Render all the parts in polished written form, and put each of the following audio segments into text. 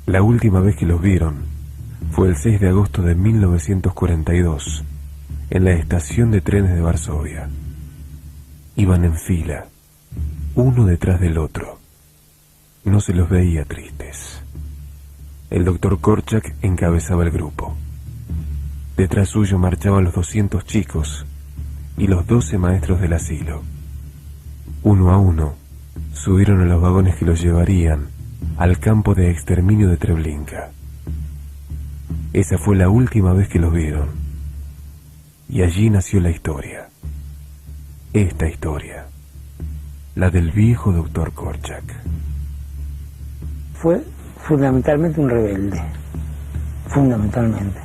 La última vez que los vieron fue el 6 de agosto de 1942, en la estación de trenes de Varsovia. Iban en fila, uno detrás del otro. No se los veía tristes. El doctor Korczak encabezaba el grupo. Detrás suyo marchaban los 200 chicos y los 12 maestros del asilo. Uno a uno, subieron a los vagones que los llevarían al campo de exterminio de Treblinka. Esa fue la última vez que los vieron. Y allí nació la historia. Esta historia. La del viejo doctor Korczak. Fue fundamentalmente un rebelde. Fundamentalmente.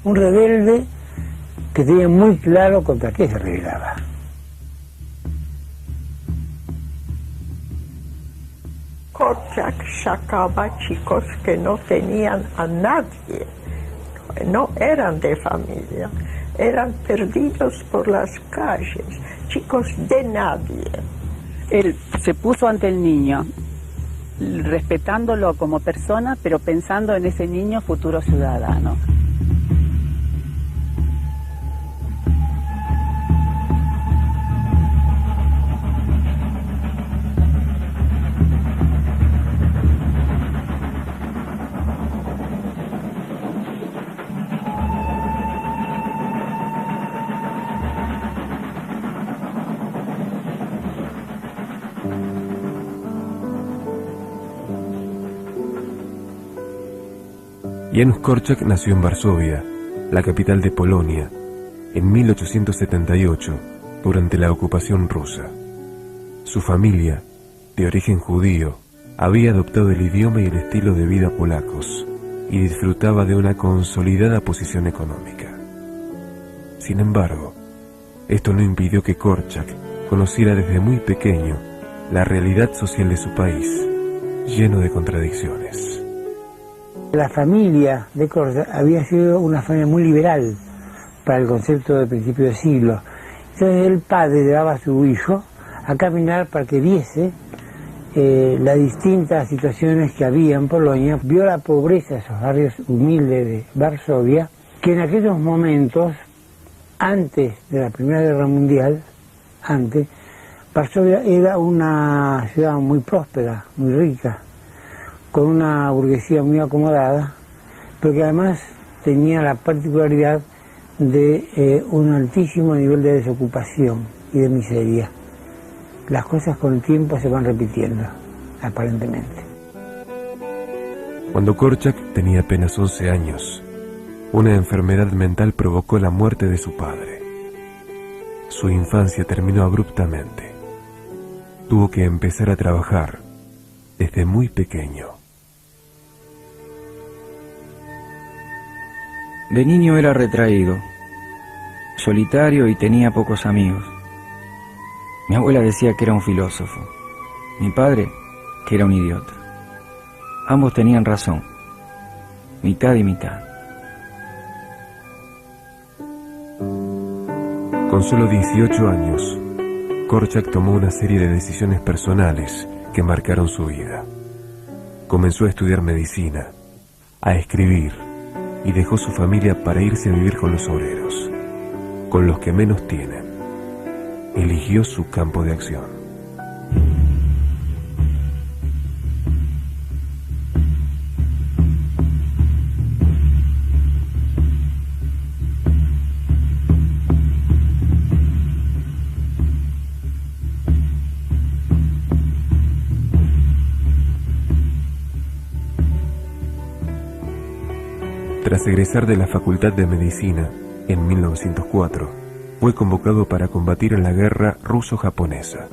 Un rebelde que tenía muy claro contra qué se rebelaba. Korczak sacaba chicos que no tenían a nadie, no eran de familia, eran perdidos por las calles, chicos de nadie. Él se puso ante el niño, respetándolo como persona, pero pensando en ese niño futuro ciudadano. Janusz Korczak nació en Varsovia, la capital de Polonia, en 1878, durante la ocupación rusa. Su familia, de origen judío, había adoptado el idioma y el estilo de vida polacos y disfrutaba de una consolidada posición económica. Sin embargo, esto no impidió que Korczak conociera desde muy pequeño la realidad social de su país, lleno de contradicciones. La familia de Korczak había sido una familia muy liberal para el concepto de principio de siglo. Entonces el padre llevaba a su hijo a caminar para que viese las distintas situaciones que había en Polonia. Vio la pobreza de esos barrios humildes de Varsovia, que en aquellos momentos, antes de la Primera Guerra Mundial, Varsovia era una ciudad muy próspera, muy rica, con una burguesía muy acomodada, pero que además tenía la particularidad de un altísimo nivel de desocupación y de miseria. Las cosas con el tiempo se van repitiendo, aparentemente. Cuando Korczak tenía apenas 11 años, una enfermedad mental provocó la muerte de su padre. Su infancia terminó abruptamente. Tuvo que empezar a trabajar desde muy pequeño. De niño era retraído, solitario y tenía pocos amigos. Mi abuela decía que era un filósofo, mi padre que era un idiota. Ambos tenían razón, mitad y mitad. Con solo 18 años, Korczak tomó una serie de decisiones personales que marcaron su vida. Comenzó a estudiar medicina, a escribir, y dejó su familia para irse a vivir con los obreros, con los que menos tienen. Eligió su campo de acción. Tras egresar de la Facultad de Medicina en 1904, fue convocado para combatir en la guerra ruso-japonesa.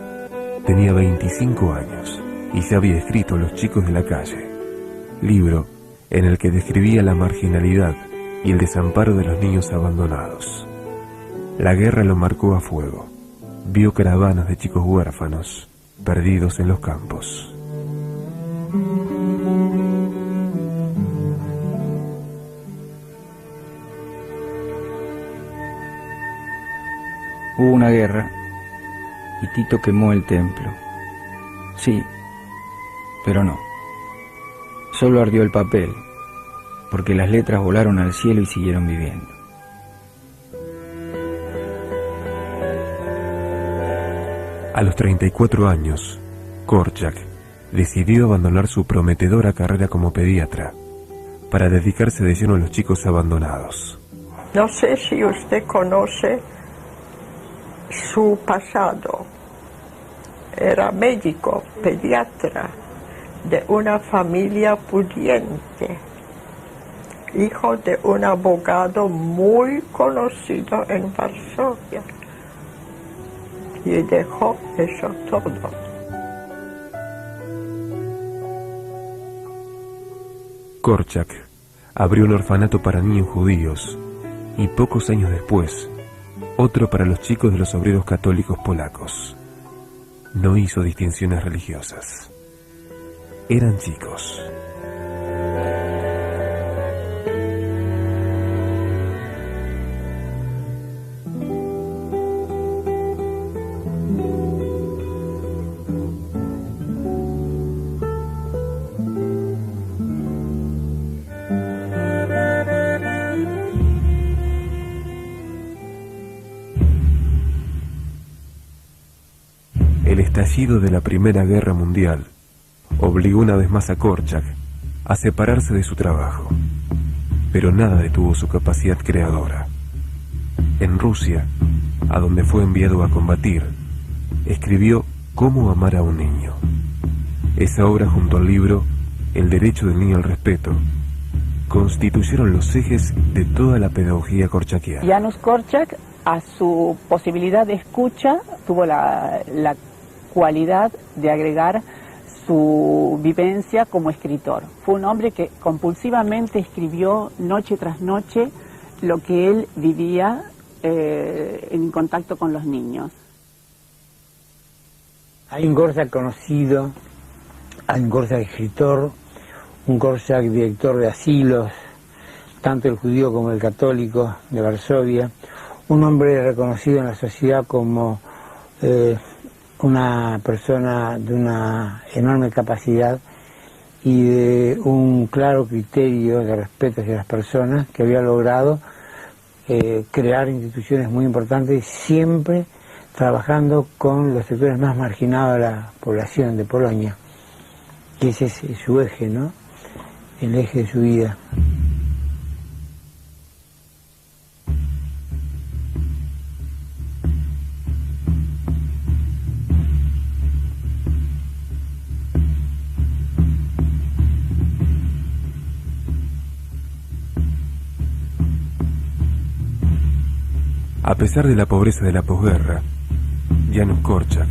Tenía 25 años y se había escrito Los chicos de la calle, libro en el que describía la marginalidad y el desamparo de los niños abandonados. La guerra lo marcó a fuego. Vio caravanas de chicos huérfanos, perdidos en los campos. Hubo una guerra y Tito quemó el templo. Sí, pero no. Solo ardió el papel, porque las letras volaron al cielo y siguieron viviendo. A los 34 años, Korczak decidió abandonar su prometedora carrera como pediatra para dedicarse de lleno a los chicos abandonados. No sé si usted conoce su pasado. Era médico, pediatra, de una familia pudiente, hijo de un abogado muy conocido en Varsovia. Y dejó eso todo. Korczak abrió un orfanato para niños judíos y pocos años después, otro para los chicos de los obreros católicos polacos. No hizo distinciones religiosas. Eran chicos. El estallido de la Primera Guerra Mundial obligó una vez más a Korczak a separarse de su trabajo, pero nada detuvo su capacidad creadora. En Rusia, a donde fue enviado a combatir, escribió Cómo amar a un niño. Esa obra, junto al libro El derecho del niño al respeto, constituyeron los ejes de toda la pedagogía korczakiana. Janusz Korczak, a su posibilidad de escucha, tuvo la cualidad de agregar su vivencia como escritor. Fue un hombre que compulsivamente escribió noche tras noche lo que él vivía en contacto con los niños. Hay un Korczak conocido, hay un Korczak escritor, un Korczak director de asilos, tanto el judío como el católico de Varsovia, un hombre reconocido en la sociedad como una persona de una enorme capacidad y de un claro criterio de respeto hacia las personas, que había logrado crear instituciones muy importantes, siempre trabajando con los sectores más marginados de la población de Polonia, que ese es su eje, ¿no? El eje de su vida. A pesar de la pobreza de la posguerra, Janusz Korczak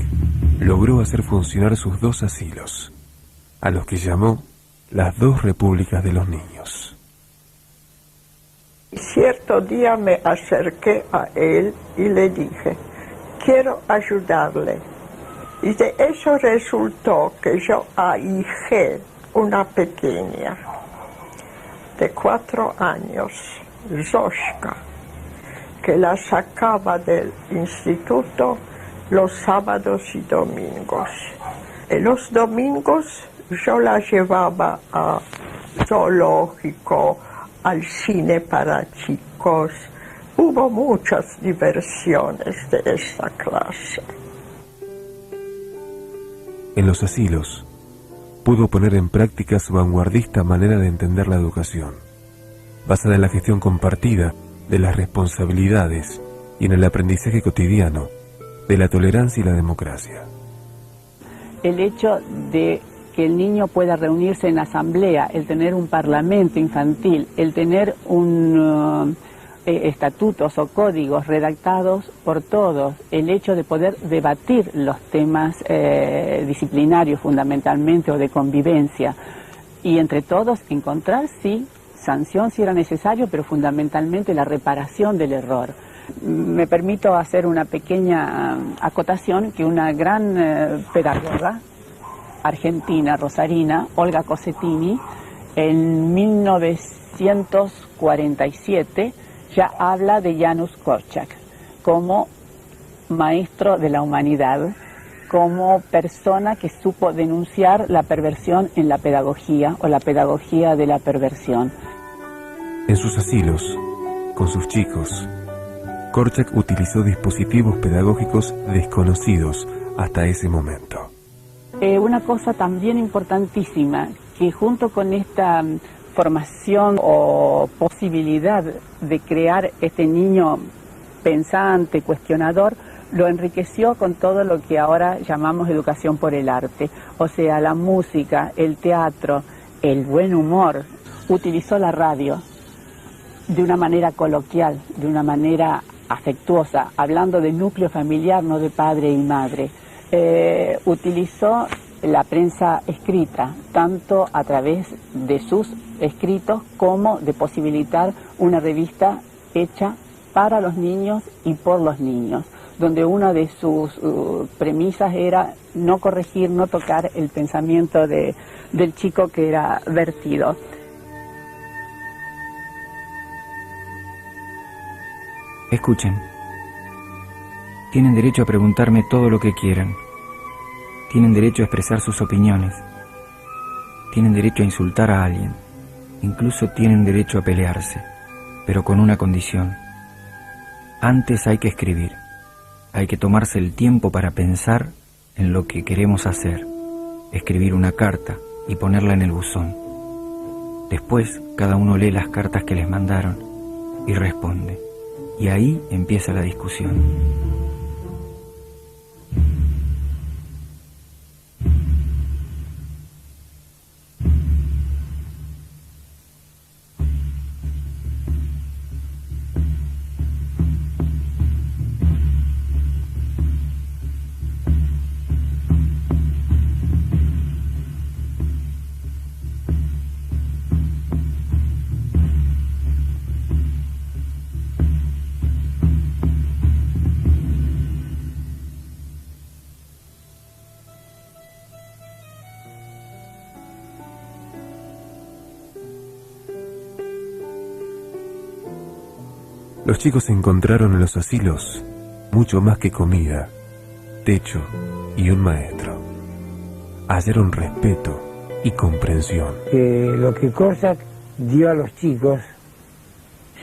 logró hacer funcionar sus dos asilos, a los que llamó las dos repúblicas de los niños. Cierto día me acerqué a él y le dije, quiero ayudarle. Y de eso resultó que yo ahijé una pequeña de 4 años, Zośka, que la sacaba del instituto los sábados y domingos. Y los domingos yo la llevaba al zoológico, al cine para chicos. Hubo muchas diversiones de esta clase. En los asilos, pudo poner en práctica su vanguardista manera de entender la educación, basada en la gestión compartida de las responsabilidades y en el aprendizaje cotidiano de la tolerancia y la democracia. El hecho de que el niño pueda reunirse en asamblea, el tener un parlamento infantil, el tener estatutos o códigos redactados por todos, el hecho de poder debatir los temas disciplinarios fundamentalmente o de convivencia y entre todos encontrar, sí, sanción si era necesario, pero fundamentalmente la reparación del error. Me permito hacer una pequeña acotación que una gran pedagoga argentina, rosarina, Olga Cosentini, en 1947 ya habla de Janusz Korczak como maestro de la humanidad, como persona que supo denunciar la perversión en la pedagogía o la pedagogía de la perversión. En sus asilos, con sus chicos, Korczak utilizó dispositivos pedagógicos desconocidos hasta ese momento. Una cosa también importantísima, que junto con esta formación o posibilidad de crear este niño pensante, cuestionador, lo enriqueció con todo lo que ahora llamamos educación por el arte, o sea, la música, el teatro, el buen humor. Utilizó la radio de una manera coloquial, de una manera afectuosa, hablando de núcleo familiar, no de padre y madre. Utilizó la prensa escrita, tanto a través de sus escritos como de posibilitar una revista hecha para los niños y por los niños, donde una de sus premisas era no corregir, no tocar el pensamiento del chico que era vertido. Escuchen. Tienen derecho a preguntarme todo lo que quieran. Tienen derecho a expresar sus opiniones. Tienen derecho a insultar a alguien. Incluso tienen derecho a pelearse, pero con una condición. Antes hay que escribir. Hay que tomarse el tiempo para pensar en lo que queremos hacer. Escribir una carta y ponerla en el buzón. Después, cada uno lee las cartas que les mandaron y responde. Y ahí empieza la discusión. Los chicos encontraron en los asilos mucho más que comida, techo y un maestro. Hallaron respeto y comprensión. Lo que Korczak dio a los chicos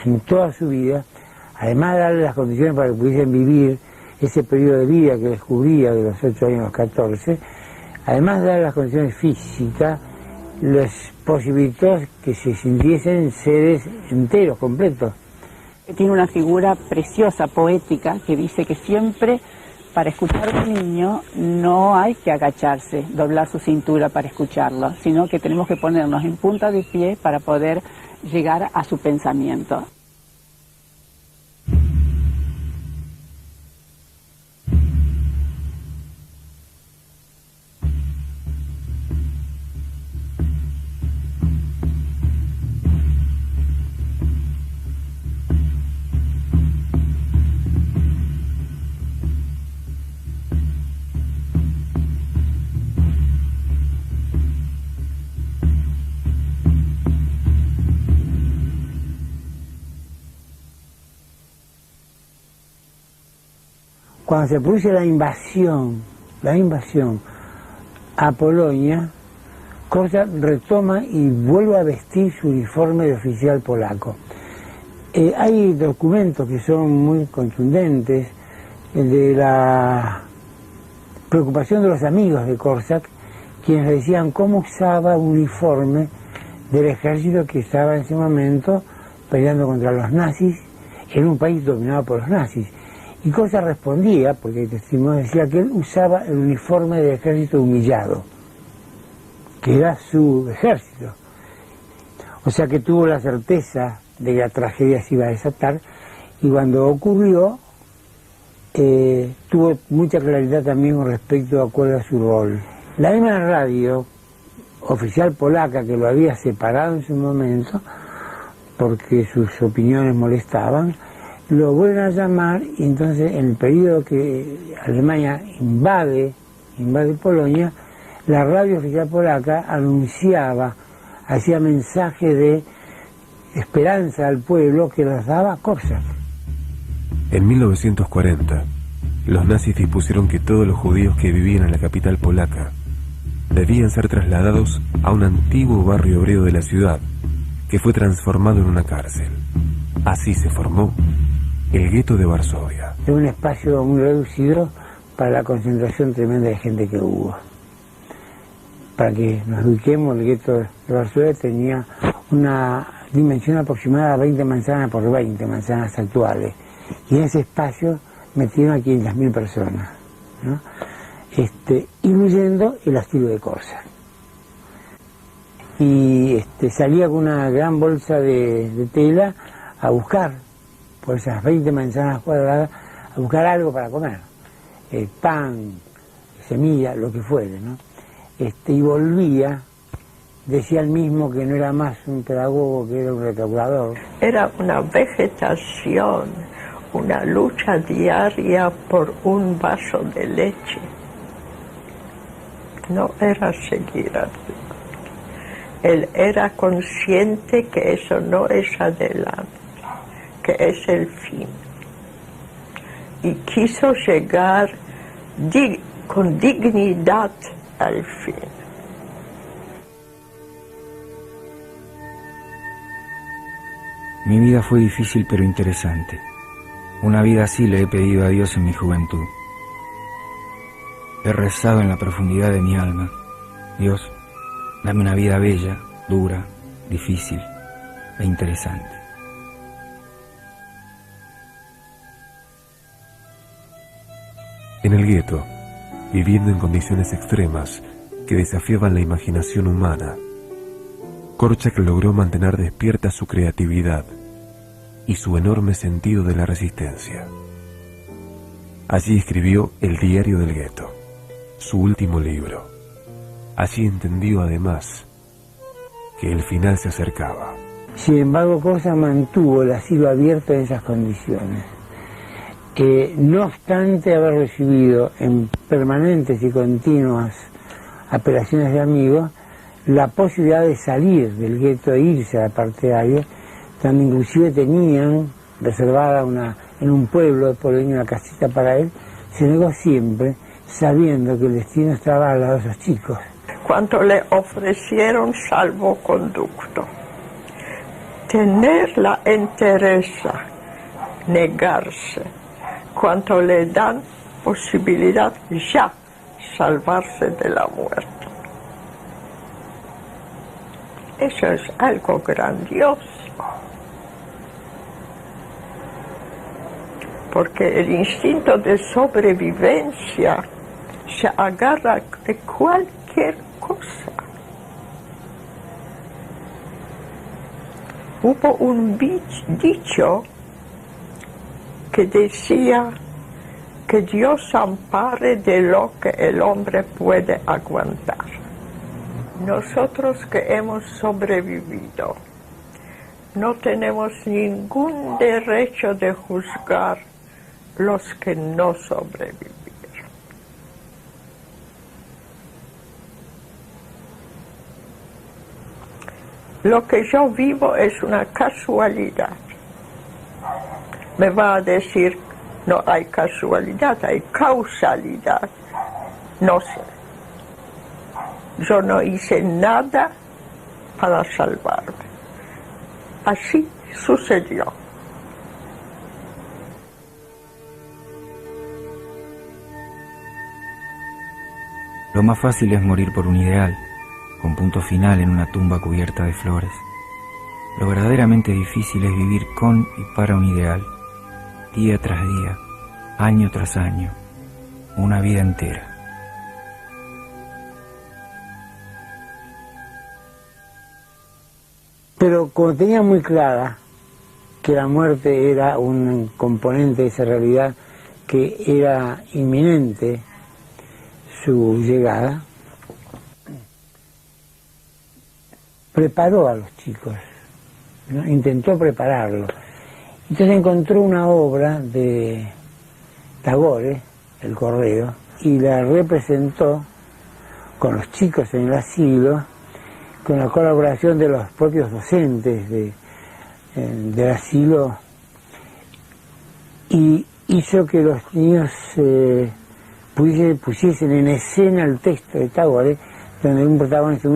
en toda su vida, además de darle las condiciones para que pudiesen vivir ese periodo de vida que descubría de los 8 años a los 14, además de darle las condiciones físicas, les posibilitó que se sintiesen seres enteros, completos. Tiene una figura preciosa, poética, que dice que siempre para escuchar a un niño no hay que agacharse, doblar su cintura para escucharlo, sino que tenemos que ponernos en punta de pie para poder llegar a su pensamiento. Cuando se produce la invasión a Polonia, Korczak retoma y vuelve a vestir su uniforme de oficial polaco. Hay documentos que son muy contundentes de la preocupación de los amigos de Korczak, quienes decían cómo usaba un uniforme del ejército que estaba en ese momento peleando contra los nazis en un país dominado por los nazis. Y Korczak respondía, porque el testimonio decía que él usaba el uniforme del ejército humillado, que era su ejército. O sea que tuvo la certeza de que la tragedia se iba a desatar, y cuando ocurrió, tuvo mucha claridad también con respecto a cuál era su rol. La misma radio oficial polaca, que lo había separado en su momento, porque sus opiniones molestaban, lo vuelven a llamar, y entonces en el periodo que Alemania invade Polonia, la radio oficial polaca anunciaba, hacía mensajes de esperanza al pueblo que las daba Korczak. En 1940, los nazis dispusieron que todos los judíos que vivían en la capital polaca debían ser trasladados a un antiguo barrio obrero de la ciudad, que fue transformado en una cárcel. Así se formó el gueto de Varsovia. Es un espacio muy reducido para la concentración tremenda de gente que hubo. Para que nos ubiquemos, el gueto de Varsovia tenía una dimensión aproximada a 20 manzanas por 20 manzanas actuales. Y en ese espacio metieron a 500.000 personas, ¿no? Incluyendo el asilo de Korczak. Y salía con una gran bolsa de tela a buscar, por esas 20 manzanas cuadradas, a buscar algo para comer, pan, semilla, lo que fuere, ¿no? Y volvía, decía él mismo que no era más un pedagogo, que era un recaudador. Era una vegetación, una lucha diaria por un vaso de leche. No era seguir adelante. Él era consciente que eso no es adelante, que es el fin. Y quiso llegar con dignidad al fin. Mi vida fue difícil pero interesante. Una vida así le he pedido a Dios en mi juventud. He rezado en la profundidad de mi alma: Dios, dame una vida bella, dura, difícil e interesante. En el gueto, viviendo en condiciones extremas que desafiaban la imaginación humana, Korczak logró mantener despierta su creatividad y su enorme sentido de la resistencia. Allí escribió El diario del gueto, su último libro. Allí entendió además que el final se acercaba. Sin embargo, Korczak mantuvo el asilo abierto en esas condiciones. No obstante haber recibido en permanentes y continuas apelaciones de amigos la posibilidad de salir del gueto e irse a la parte de aire, donde inclusive tenían reservada en un pueblo poloño una casita para él, se negó siempre, sabiendo que el destino estaba al lado de esos chicos. Cuando le ofrecieron salvoconducto, tener la entereza, negarse. Cuando le dan posibilidad ya salvarse de la muerte. Eso es algo grandioso. Porque el instinto de sobrevivencia se agarra de cualquier cosa. Hubo un dicho que decía que Dios ampare de lo que el hombre puede aguantar. Nosotros que hemos sobrevivido no tenemos ningún derecho de juzgar los que no sobrevivieron. Lo que yo vivo es una casualidad. Me va a decir, no hay casualidad, hay causalidad. No sé. Yo no hice nada para salvarme. Así sucedió. Lo más fácil es morir por un ideal, con punto final en una tumba cubierta de flores. Lo verdaderamente difícil es vivir con y para un ideal, día tras día, año tras año, una vida entera. Pero como tenía muy clara que la muerte era un componente de esa realidad, que era inminente su llegada, preparó a los chicos, ¿no? Intentó prepararlos. Entonces encontró una obra de Tagore, El Correo, y la representó con los chicos en el asilo, con la colaboración de los propios docentes del asilo, y hizo que los niños pusiesen en escena el texto de Tagore, donde un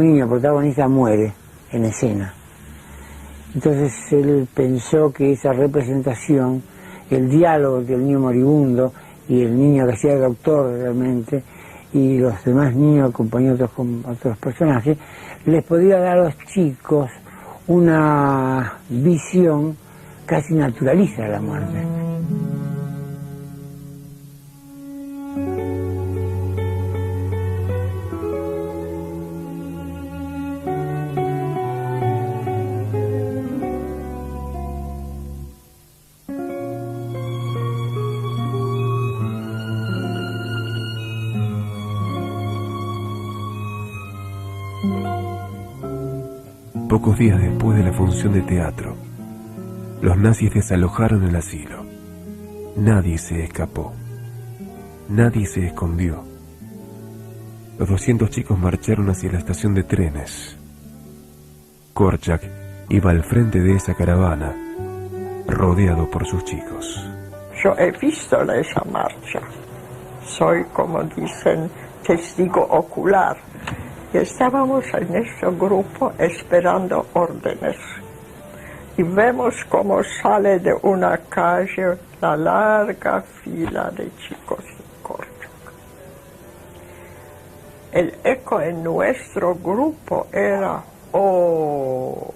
niño protagonista muere en escena. Entonces él pensó que esa representación, el diálogo entre el niño moribundo y el niño que hacía el doctor realmente, y los demás niños acompañados con otros personajes, les podía dar a los chicos una visión casi naturalista de la muerte. Pocos días después de la función de teatro, los nazis desalojaron el asilo. Nadie se escapó. Nadie se escondió. Los 200 chicos marcharon hacia la estación de trenes. Korczak iba al frente de esa caravana, rodeado por sus chicos. Yo he visto esa marcha. Soy, como dicen, testigo ocular. Y estábamos en nuestro grupo esperando órdenes. Y vemos cómo sale de una calle la larga fila de chicos de Korczak. El eco en nuestro grupo era, oh,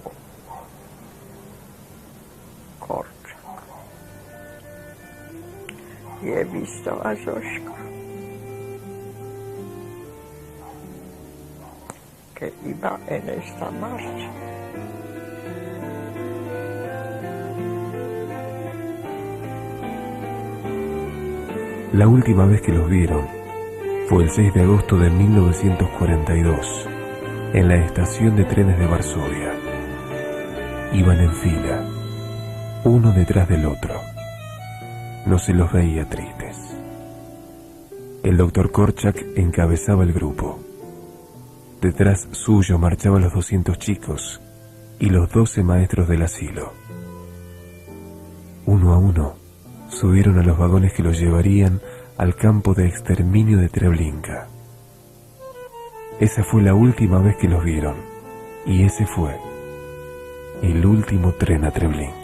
Korczak. Y he visto a Zośka, que iba en esta marcha. La última vez que los vieron fue el 6 de agosto de 1942, en la estación de trenes de Varsovia. Iban en fila, uno detrás del otro. No se los veía tristes. El doctor Korczak encabezaba el grupo. Detrás suyo marchaban los 200 chicos y los 12 maestros del asilo. Uno a uno subieron a los vagones que los llevarían al campo de exterminio de Treblinka. Esa fue la última vez que los vieron, y ese fue el último tren a Treblinka.